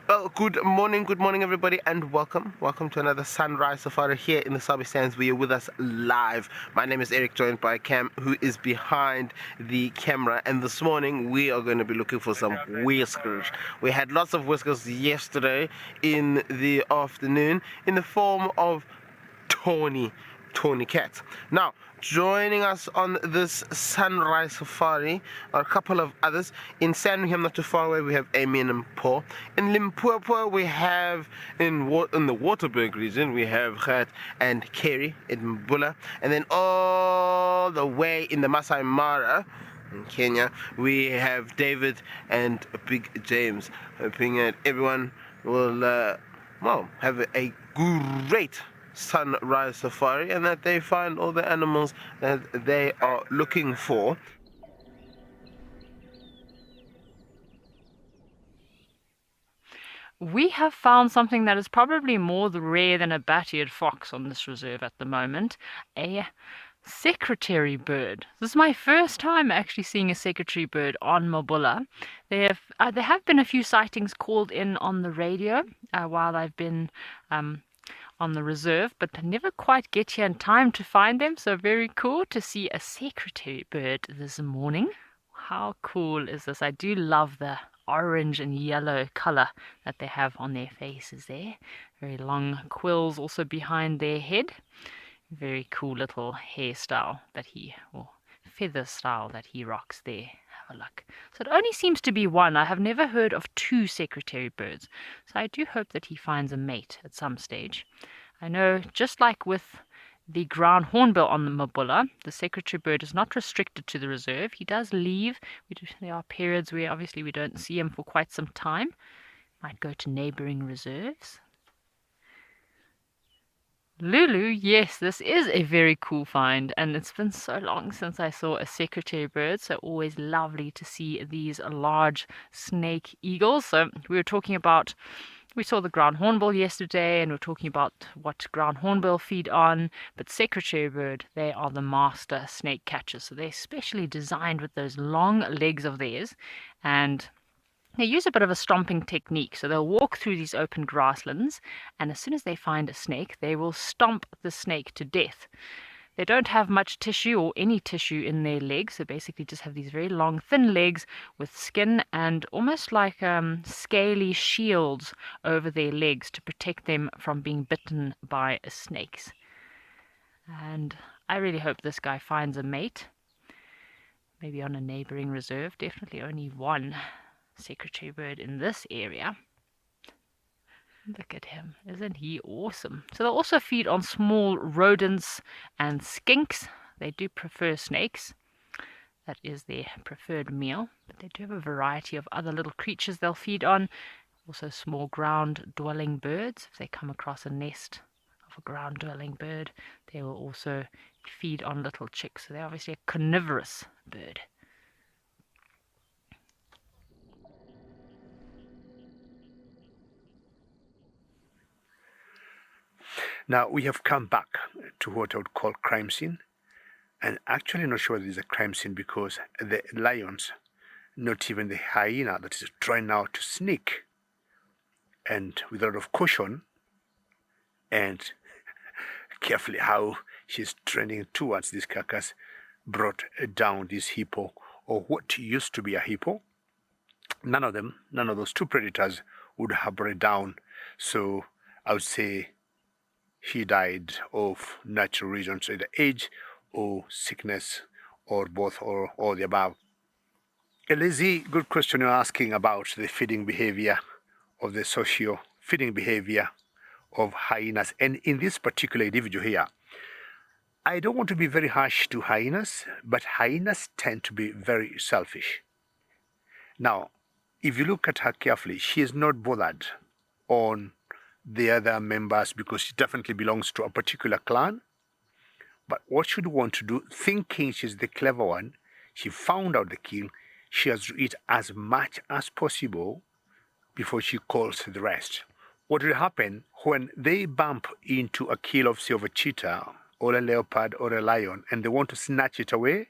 Well, good morning, everybody, and welcome to another sunrise safari here in the Sabi Sands. We are with us live. My name is Eric, joined by Cam, who is behind the camera. And this morning, we are going to be looking for some whiskers. We had lots of whiskers yesterday in the afternoon in the form of tawny cats. Now, joining us on this sunrise safari are a couple of others. In Sandringham, not too far away, we have Amy and Paul. In Limpopo, we have in the Waterberg region, we have Gert and Kerri in Mabula. And then all the way in the Masai Mara in Kenya, we have David and Big James. Hoping that everyone will have a great sunrise safari and that they find all the animals that they are looking for. We have found something that is probably more rare than a bat-eared fox on this reserve at the moment, a secretary bird. This is my first time actually seeing a secretary bird on Mabula. There have been a few sightings called in on the radio while I've been on the reserve, but I never quite get here in time to find them, so very cool to see a secretary bird this morning. How cool is this? I do love the orange and yellow color that they have on their faces there. Very long quills also behind their head. Very cool little hairstyle or feather style that he rocks there. Have a look. So it only seems to be one. I have never heard of two secretary birds. So I do hope that he finds a mate at some stage. I know, just like with the ground hornbill on the Mabula, the secretary bird is not restricted to the reserve. He does leave. There are periods where obviously we don't see him for quite some time. Might go to neighboring reserves. Lulu, yes, this is a very cool find, and it's been so long since I saw a secretary bird, so always lovely to see these large snake eagles. So we saw the ground hornbill yesterday, and we're talking about what ground hornbill feed on, but secretary bird, they are the master snake catchers, so they're specially designed with those long legs of theirs, and they use a bit of a stomping technique. So they'll walk through these open grasslands, and as soon as they find a snake, they will stomp the snake to death. They don't have much tissue or any tissue in their legs. So basically just have these very long, thin legs with skin and almost like scaly shields over their legs to protect them from being bitten by snakes. And I really hope this guy finds a mate. Maybe on a neighboring reserve. Definitely only one secretary bird in this area. Look at him. Isn't he awesome? So they'll also feed on small rodents and skinks. They do prefer snakes. That is their preferred meal. But they do have a variety of other little creatures they'll feed on. Also small ground-dwelling birds. If they come across a nest of a ground-dwelling bird, they will also feed on little chicks. So they're obviously a carnivorous bird. Now, we have come back to what I would call crime scene. And actually not sure this is a crime scene because the lions, not even the hyena that is trying now to sneak, and with a lot of caution and carefully how she's trending towards this carcass, brought down this hippo, or what used to be a hippo. None of those two predators would have brought it down. So I would say he died of natural reasons, either age or sickness, or both, or all the above. Elizzy, good question you're asking about the feeding behavior of the socio-feeding behavior of hyenas. And in this particular individual here, I don't want to be very harsh to hyenas, but hyenas tend to be very selfish. Now, if you look at her carefully, she is not bothered on the other members because she definitely belongs to a particular clan. But what she would want to do, thinking she's the clever one, she found out the kill, she has to eat as much as possible before she calls the rest. What will happen when they bump into a kill of, say, of a cheetah or a leopard or a lion and they want to snatch it away?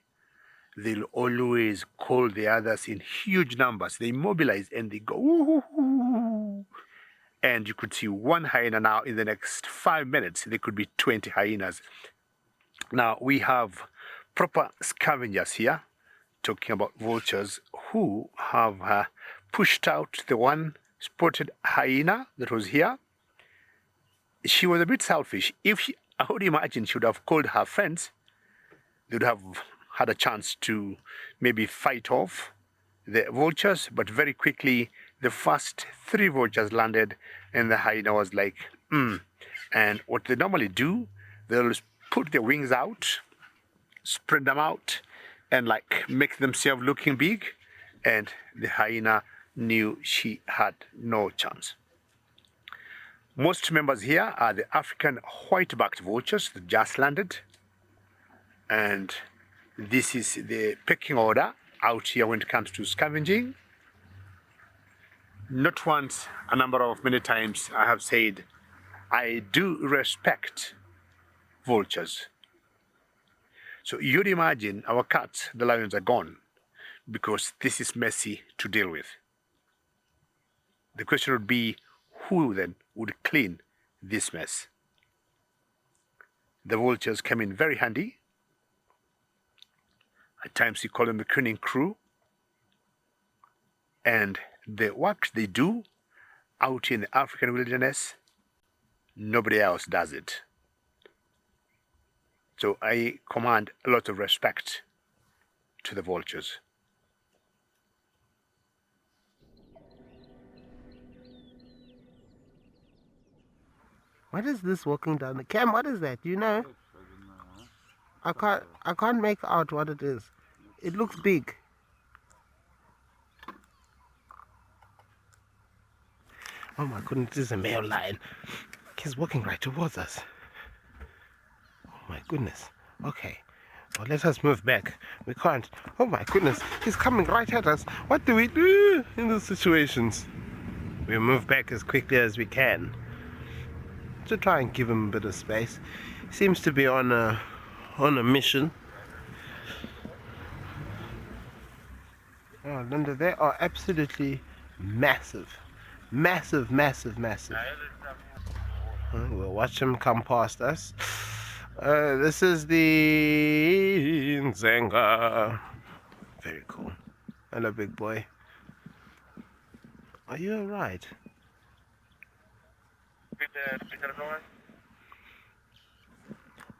They'll always call the others in huge numbers. They mobilize and they go, ooh, and you could see one hyena. Now in the next 5 minutes there could be 20 hyenas. Now we have proper scavengers here, talking about vultures, who have pushed out the one spotted hyena that was here. She was a bit selfish. I would imagine she would have called her friends, they would have had a chance to maybe fight off the vultures, but very quickly the first 3 vultures landed and the hyena was like, And what they normally do, they'll put their wings out, spread them out, and like make themselves looking big, and the hyena knew she had no chance. Most members here are the African white-backed vultures that just landed, and this is the pecking order out here when it comes to scavenging. Not once, a number of many times I have said I do respect vultures. So you'd imagine our cats, the lions, are gone because this is messy to deal with. The question would be, who then would clean this mess? The vultures come in very handy. At times you call them the cleaning crew. And the work they do out in the African wilderness, nobody else does it. So I command a lot of respect to the vultures. What is this walking down the Cam? What is that? Do you know? I can't make out what it is. It looks big. Oh my goodness, this is a male lion. He's walking right towards us. Oh my goodness. Okay. Well, let us move back. We can't. Oh my goodness, he's coming right at us. What do we do in these situations? We move back as quickly as we can to try and give him a bit of space. He seems to be on a mission. Oh, Linda, they are absolutely massive. Massive. We'll watch him come past us. This is the Ndzhenga. Very cool. Hello, big boy. Are you alright?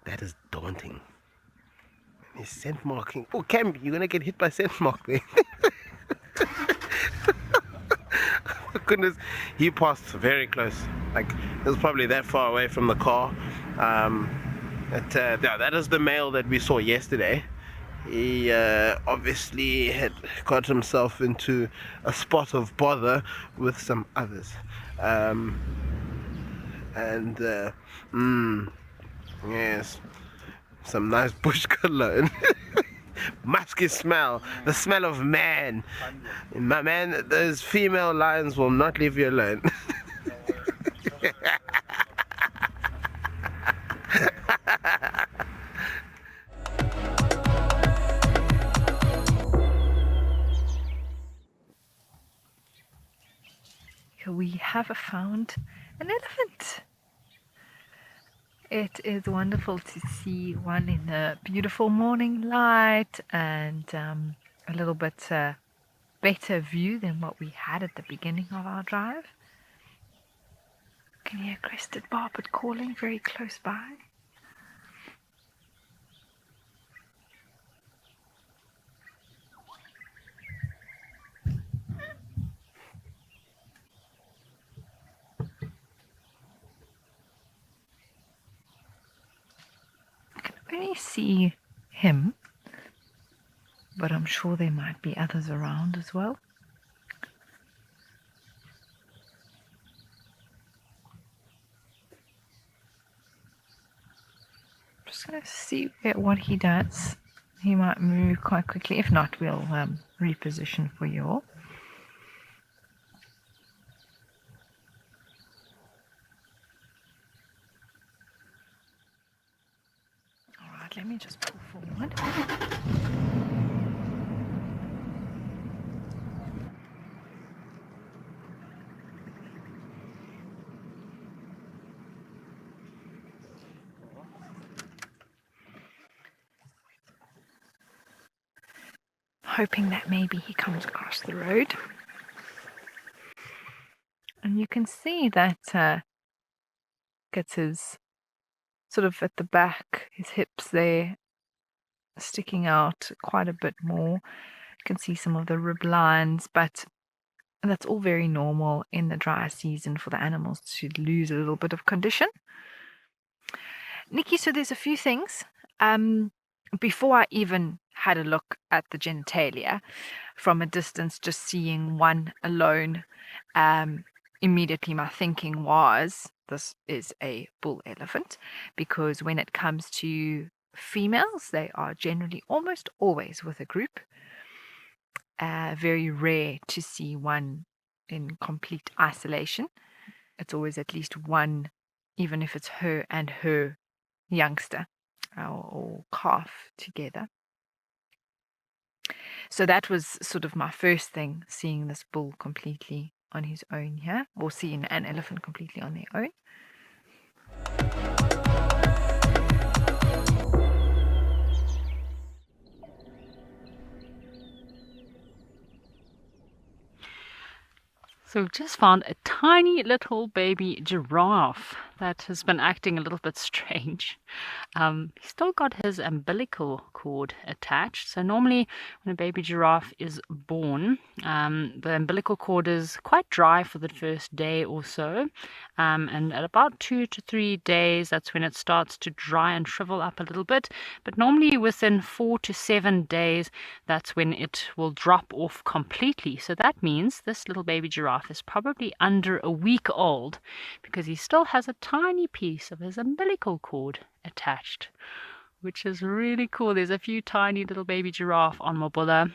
That is daunting. He's scent marking. Oh, Cam, you're gonna get hit by scent mark there. Goodness, he passed very close. Like, it was probably that far away from the car. That is the male that we saw yesterday. He obviously had got himself into a spot of bother with some others. Yes, some nice bush cologne. Musky smell, the smell of man. My man, those female lions will not leave you alone. We have found an elephant. It is wonderful to see one in the beautiful morning light and a little bit better view than what we had at the beginning of our drive. Can you hear a crested barbet calling very close by? Only see him, but I'm sure there might be others around as well. Just going to see what he does. He might move quite quickly. If not, we'll reposition for you all. Let me just pull forward. hoping that maybe he comes across the road. And you can see that gets his sort of at the back, his hips there sticking out quite a bit more. You can see some of the rib lines, but that's all very normal in the dry season for the animals to lose a little bit of condition. Nikki, so there's a few things. Before I even had a look at the genitalia from a distance, just seeing one alone, immediately my thinking was this is a bull elephant, because when it comes to females, they are generally almost always with a group. Very rare to see one in complete isolation. It's always at least one, even if it's her and her youngster or calf together. So that was sort of my first thing, seeing this bull completely on his own here, or seeing an elephant completely on their own. So we've just found a tiny little baby giraffe that has been acting a little bit strange. He's still got his umbilical cord attached. So normally when a baby giraffe is born, the umbilical cord is quite dry for the first day or so. And at about 2 to 3 days, that's when it starts to dry and shrivel up a little bit. But normally within 4 to 7 days, that's when it will drop off completely. So that means this little baby giraffe is probably under a week old, because he still has a tiny piece of his umbilical cord attached, which is really cool. There's a few tiny little baby giraffe on Mabula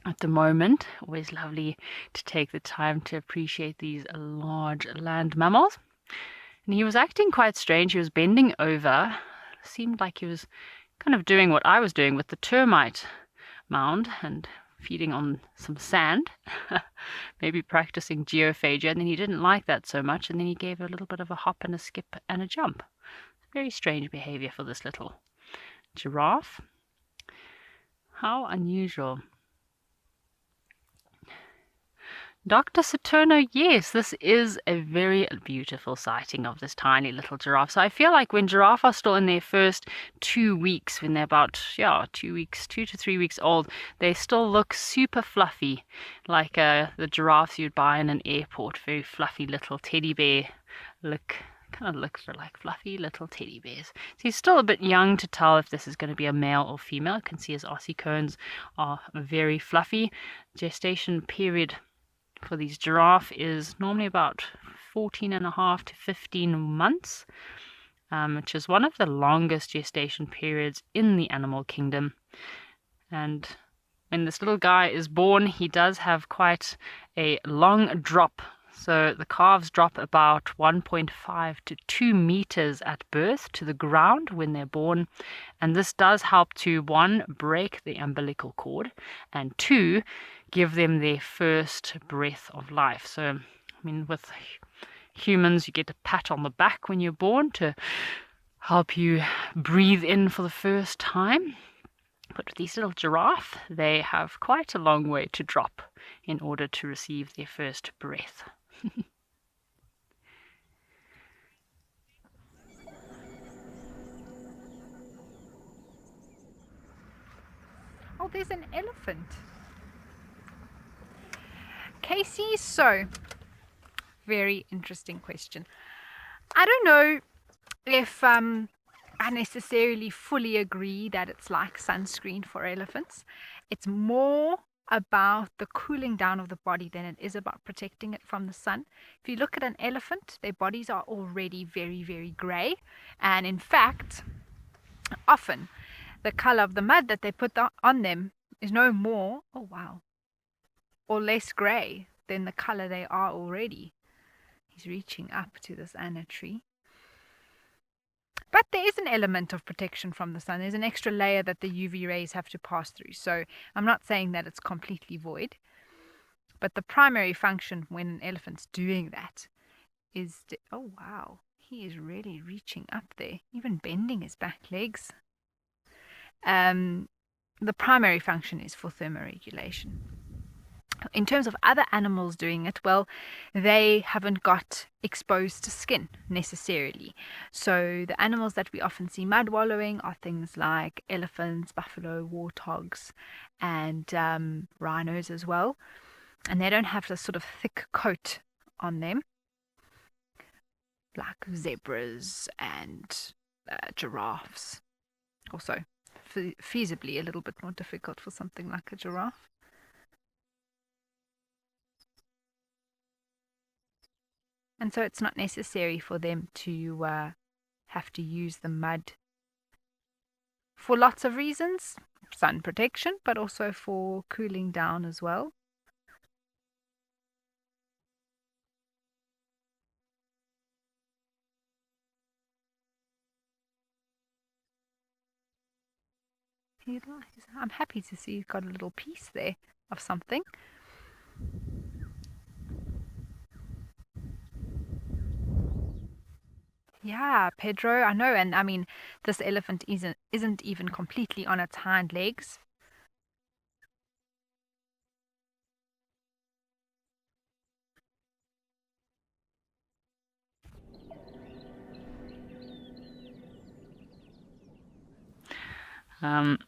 at the moment. Always lovely to take the time to appreciate these large land mammals. And he was acting quite strange. He was bending over. Seemed like he was kind of doing what I was doing with the termite mound and feeding on some sand, maybe practicing geophagia, and then he didn't like that so much, and then he gave a little bit of a hop and a skip and a jump. Very strange behavior for this little giraffe. How unusual. Dr. Saturno, yes, this is a very beautiful sighting of this tiny little giraffe. So I feel like when giraffes are still in their first 2 weeks, when they're about 2 to 3 weeks old, they still look super fluffy, like the giraffes you'd buy in an airport. Very fluffy little teddy bear look. Kind of looks like fluffy little teddy bears. So he's still a bit young to tell if this is going to be a male or female. You can see his ossicones are very fluffy. Gestation period for these giraffe is normally about 14.5 to 15 months, which is one of the longest gestation periods in the animal kingdom. And when this little guy is born, he does have quite a long drop. So the calves drop about 1.5 to 2 meters at birth to the ground when they're born. And this does help to, 1, break the umbilical cord, and 2, give them their first breath of life. So, I mean, with humans, you get a pat on the back when you're born to help you breathe in for the first time. But with these little giraffe, they have quite a long way to drop in order to receive their first breath. Oh, there's an elephant. Casey, so very interesting question. I don't know if I necessarily fully agree that it's like sunscreen for elephants. It's more about the cooling down of the body than it is about protecting it from the sun. If you look at an elephant, their bodies are already very, very grey. And in fact, often the color of the mud that they put on them is no more, oh wow, or less grey than the color they are already. He's reaching up to this anna tree. But there is an element of protection from the sun. There's an extra layer that the UV rays have to pass through. So I'm not saying that it's completely void. But the primary function when an elephant's doing that is oh wow, he is really reaching up there, even bending his back legs. the primary function is for thermoregulation. In terms of other animals doing it, well, they haven't got exposed skin necessarily. So the animals that we often see mud wallowing are things like elephants, buffalo, warthogs, and rhinos as well. And they don't have this sort of thick coat on them, like zebras and giraffes. Also, feasibly a little bit more difficult for something like a giraffe. And so it's not necessary for them to have to use the mud for lots of reasons. Sun protection, but also for cooling down as well. I'm happy to see you've got a little piece there of something. Yeah, Pedro, I know, and I mean, this elephant isn't even completely on its hind legs.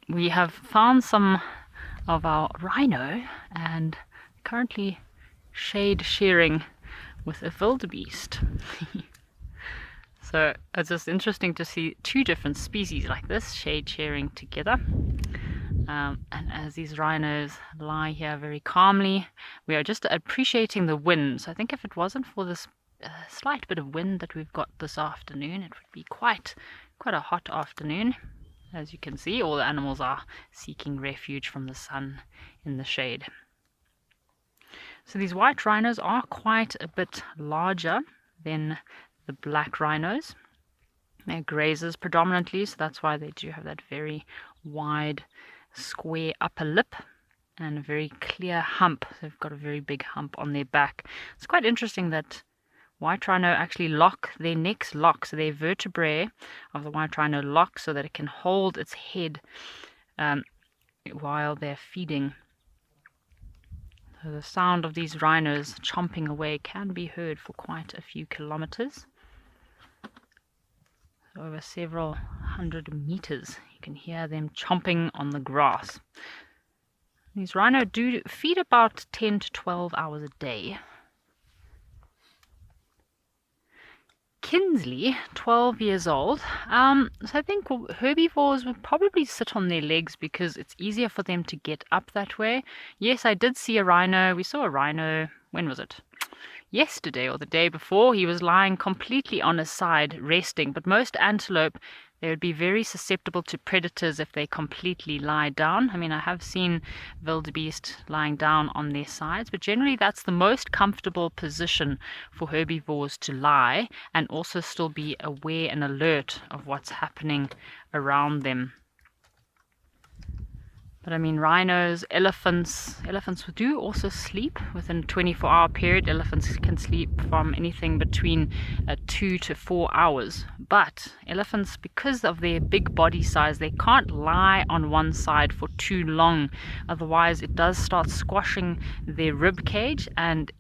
We have found some of our rhino and currently shade shearing with a wildebeest. So it's just interesting to see two different species like this shade shearing together. And as these rhinos lie here very calmly, we are just appreciating the wind. So I think if it wasn't for this slight bit of wind that we've got this afternoon, it would be quite a hot afternoon. As you can see, all the animals are seeking refuge from the sun in the shade. So these white rhinos are quite a bit larger than the black rhinos. They're grazers predominantly, so that's why they do have that very wide, square upper lip and a very clear hump. They've got a very big hump on their back. It's quite interesting that white rhino actually their necks lock, so their vertebrae of the white rhino lock so that it can hold its head while they're feeding. So the sound of these rhinos chomping away can be heard for quite a few kilometers. So over several hundred meters, you can hear them chomping on the grass. These rhino do feed about 10 to 12 hours a day. Kinsley, 12 years old. So I think herbivores would probably sit on their legs because it's easier for them to get up that way. Yes, I did see a rhino. We saw a rhino, when was it? Yesterday or the day before. He was lying completely on his side, resting. But most antelope, they would be very susceptible to predators if they completely lie down. I mean, I have seen wildebeest lying down on their sides, but generally that's the most comfortable position for herbivores to lie and also still be aware and alert of what's happening around them. But I mean, rhinos, elephants do also sleep within a 24-hour period. Elephants can sleep from anything between 2 to 4 hours. But elephants, because of their big body size, they can't lie on one side for too long. Otherwise, it does start squashing their rib cage and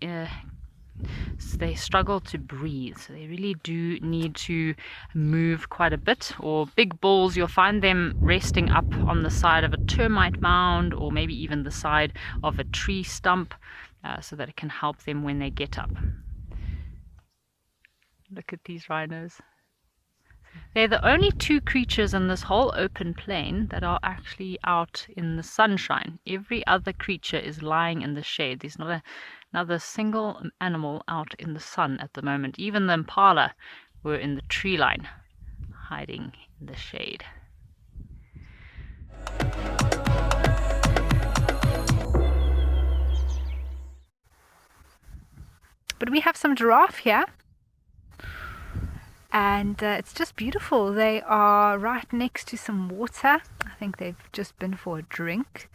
so they struggle to breathe. So they really do need to move quite a bit. Or big bulls, you'll find them resting up on the side of a termite mound or maybe even the side of a tree stump so that it can help them when they get up. Look at these rhinos. They're the only two creatures in this whole open plain that are actually out in the sunshine. Every other creature is lying in the shade. There's not another single animal out in the sun at the moment. Even the impala were in the tree line, hiding in the shade. But we have some giraffe here. And it's just beautiful. They are right next to some water. I think they've just been for a drink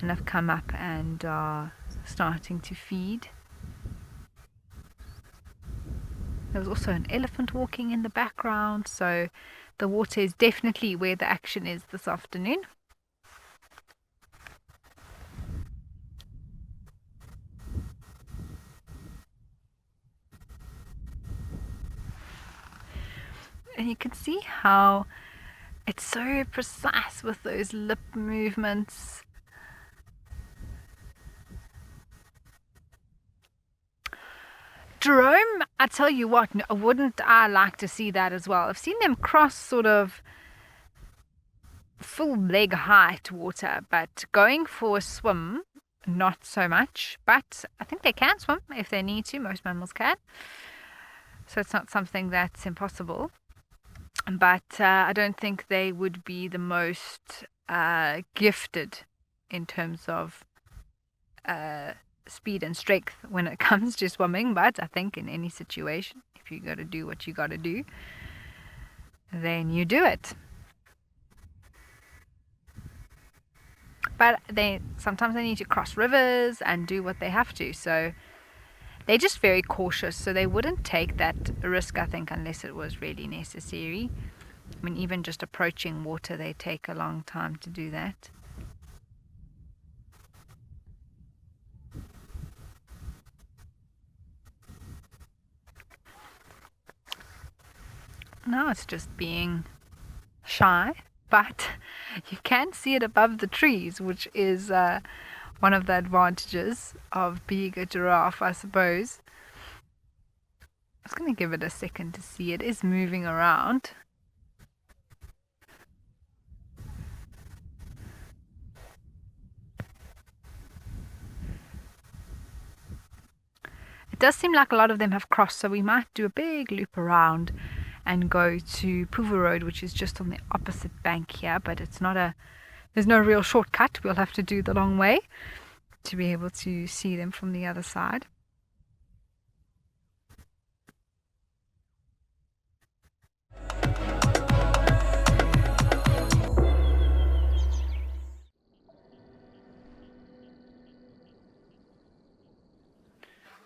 and have come up and are starting to feed. There was also an elephant walking in the background, so the water is definitely where the action is this afternoon. And you can see how it's so precise with those lip movements. Jerome, I tell you what, wouldn't I like to see that as well? I've seen them cross sort of full leg height water, but going for a swim, not so much. But I think they can swim if they need to. Most mammals can. So it's not something that's impossible. But I don't think they would be the most gifted in terms of speed and strength when it comes to swimming. But I think in any situation, if you got to do what you got to do, then you do it. But sometimes they need to cross rivers and do what they have to. So they're just very cautious. So they wouldn't take that risk, I think, unless it was really necessary. I mean, even just approaching water, they take a long time to do that. No, it's just being shy, but you can see it above the trees, which is one of the advantages of being a giraffe, I suppose. I'm just going to give it a second to see. It is moving around. It does seem like a lot of them have crossed, so we might do a big loop around and go to Puva Road, which is just on the opposite bank here, but it's not there's no real shortcut. We'll have to do the long way to be able to see them from the other side.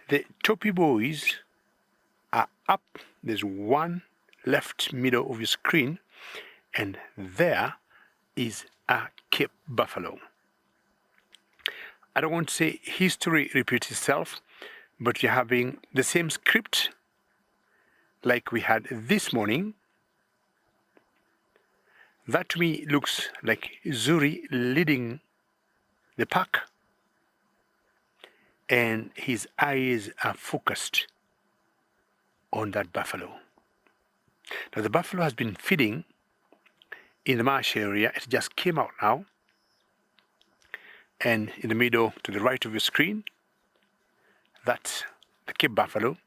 The Topi boys are up. There's one left middle of your screen, and there is a Cape buffalo. I don't want to say history repeats itself, but you're having the same script like we had this morning. That to me looks like Zuri leading the pack, and his eyes are focused on that buffalo. Now the buffalo has been feeding in the marsh area. It just came out now. And in the middle to the right of your screen, that's the Cape buffalo,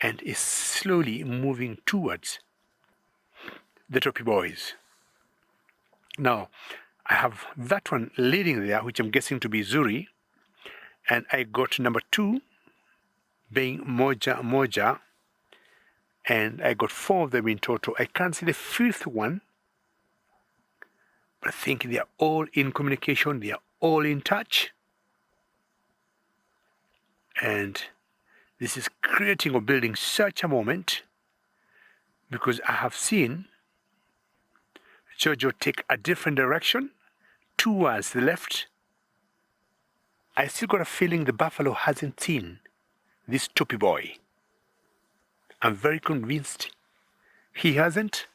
and is slowly moving towards the Topi boys. Now, I have that one leading there, which I'm guessing to be Zuri, and I got number 2 being Moja, and I got 4 of them in total. I can't see the 5th one, but I think they are all in communication, they are all in touch, and this is creating or building such a moment, because I have seen Jojo take a different direction towards the left. I still got a feeling the buffalo hasn't seen this Topi boy. I'm very convinced he hasn't.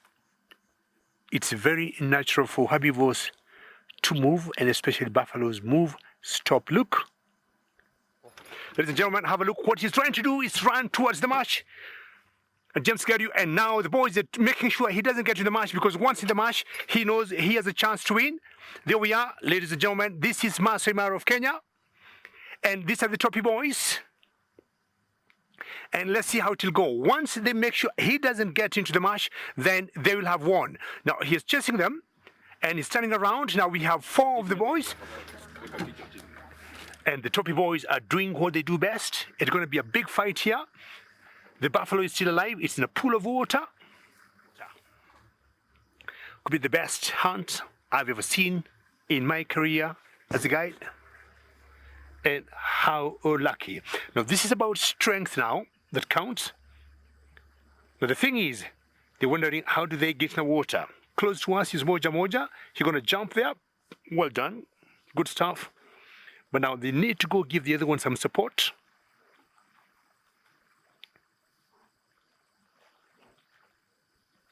It's very natural for herbivores to move, and especially buffaloes move, stop, look. Ladies and gentlemen, have a look. What he's trying to do is run towards the marsh. And James got you, and now the boys are making sure he doesn't get to the marsh, because once in the marsh, he knows he has a chance to win. There we are, ladies and gentlemen. This is Masai Mara of Kenya, and these are the Topi boys. And let's see how it will go. Once they make sure he doesn't get into the marsh, then they will have won. Now he's chasing them, and he's turning around. Now we have 4 of the boys. And the Topi boys are doing what they do best. It's going to be a big fight here. The buffalo is still alive. It's in a pool of water. Could be the best hunt I've ever seen in my career as a guide. And how lucky. Now this is about strength now that counts. Now the thing is, they're wondering, how do they get in the water? Close to us is Moja. You're going to jump there. Well done. Good stuff. But now they need to go give the other one some support.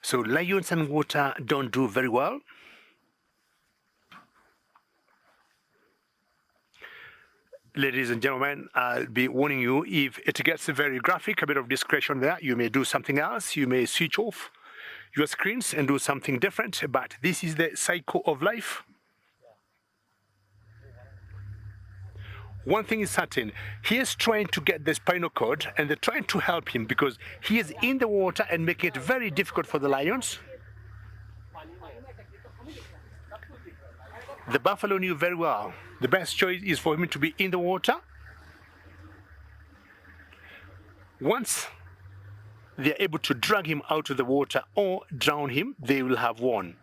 So lions and water don't do very well. Ladies and gentlemen, I'll be warning you, if it gets very graphic, a bit of discretion there. You may do something else. You may switch off your screens and do something different, but this is the cycle of life. One thing is certain, he is trying to get the spinal cord, and they're trying to help him because he is in the water and make it very difficult for the lions. The buffalo knew very well the best choice is for him to be in the water. Once they are able to drag him out of the water or drown him, they will have won.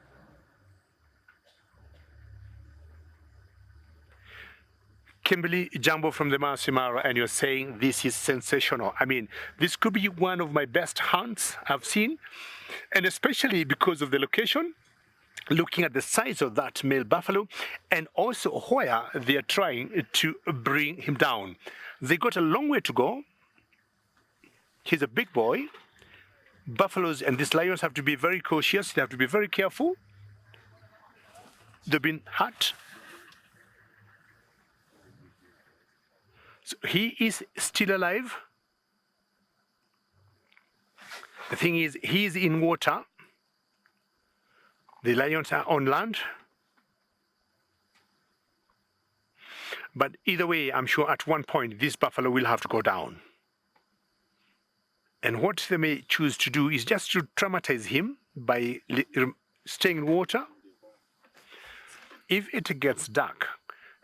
Kimberly Jumbo from the Masai Mara, and you're saying this is sensational. I mean, this could be one of my best hunts I've seen, and especially because of the location, looking at the size of that male buffalo, and also where they are trying to bring him down. They got a long way to go. He's a big boy. Buffaloes and these lions have to be very cautious. They have to be very careful. They've been hurt. So he is still alive. The thing is, he is in water. The lions are on land. But either way, I'm sure at one point this buffalo will have to go down. And what they may choose to do is just to traumatize him by staying in water. If it gets dark,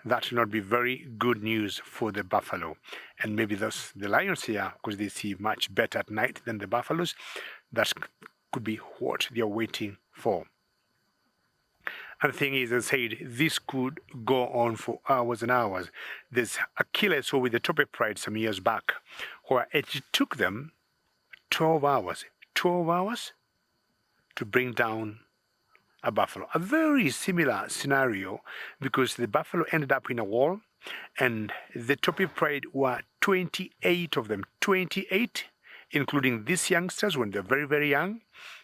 that will not be very good news for the buffalo. And maybe the lions here, because they see much better at night than the buffaloes, that could be what they are waiting for. And the thing is, as I said, this could go on for hours and hours. There's a killer I saw with the Topi pride some years back, where it took them 12 hours to bring down a buffalo. A very similar scenario, because the buffalo ended up in a wall, and the Topi pride were 28 of them, 28, including these youngsters when they're very, very young.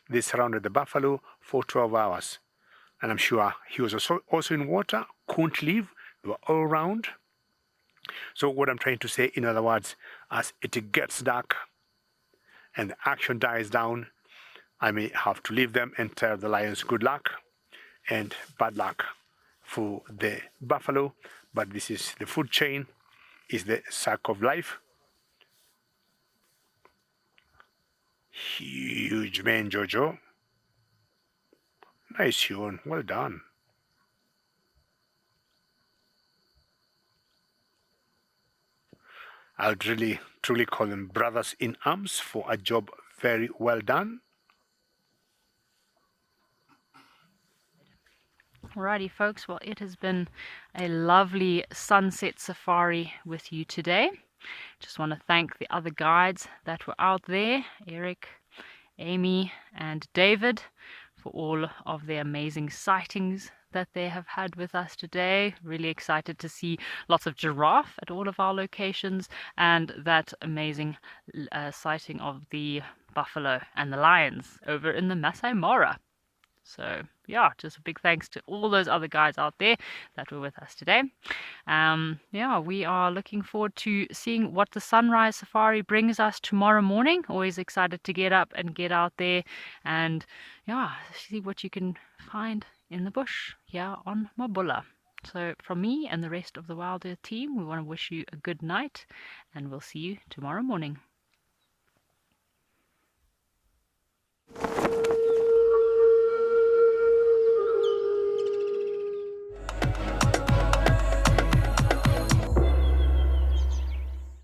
They surrounded the buffalo for 12 hours. And I'm sure he was also in water, couldn't leave, they were all around. So what I'm trying to say, in other words, as it gets dark and the action dies down, I may have to leave them and tell the lions good luck and bad luck for the buffalo. But this is the food chain, is the cycle of life. Huge man, Jojo. Nice yawn, well done. I'd really, truly call them brothers in arms for a job very well done. Alrighty, folks. Well, it has been a lovely sunset safari with you today. Just want to thank the other guides that were out there, Eric, Amy, and David, for all of the amazing sightings that they have had with us today. Really excited to see lots of giraffe at all of our locations, and that amazing sighting of the buffalo and the lions over in the Masai Mara. So yeah, just a big thanks to all those other guys out there that were with us today. Yeah, we are looking forward to seeing what the sunrise safari brings us tomorrow morning. Always excited to get up and get out there and yeah, see what you can find in the bush here on Mabula. So from me and the rest of the Wild Earth team, we want to wish you a good night, and we'll see you tomorrow morning.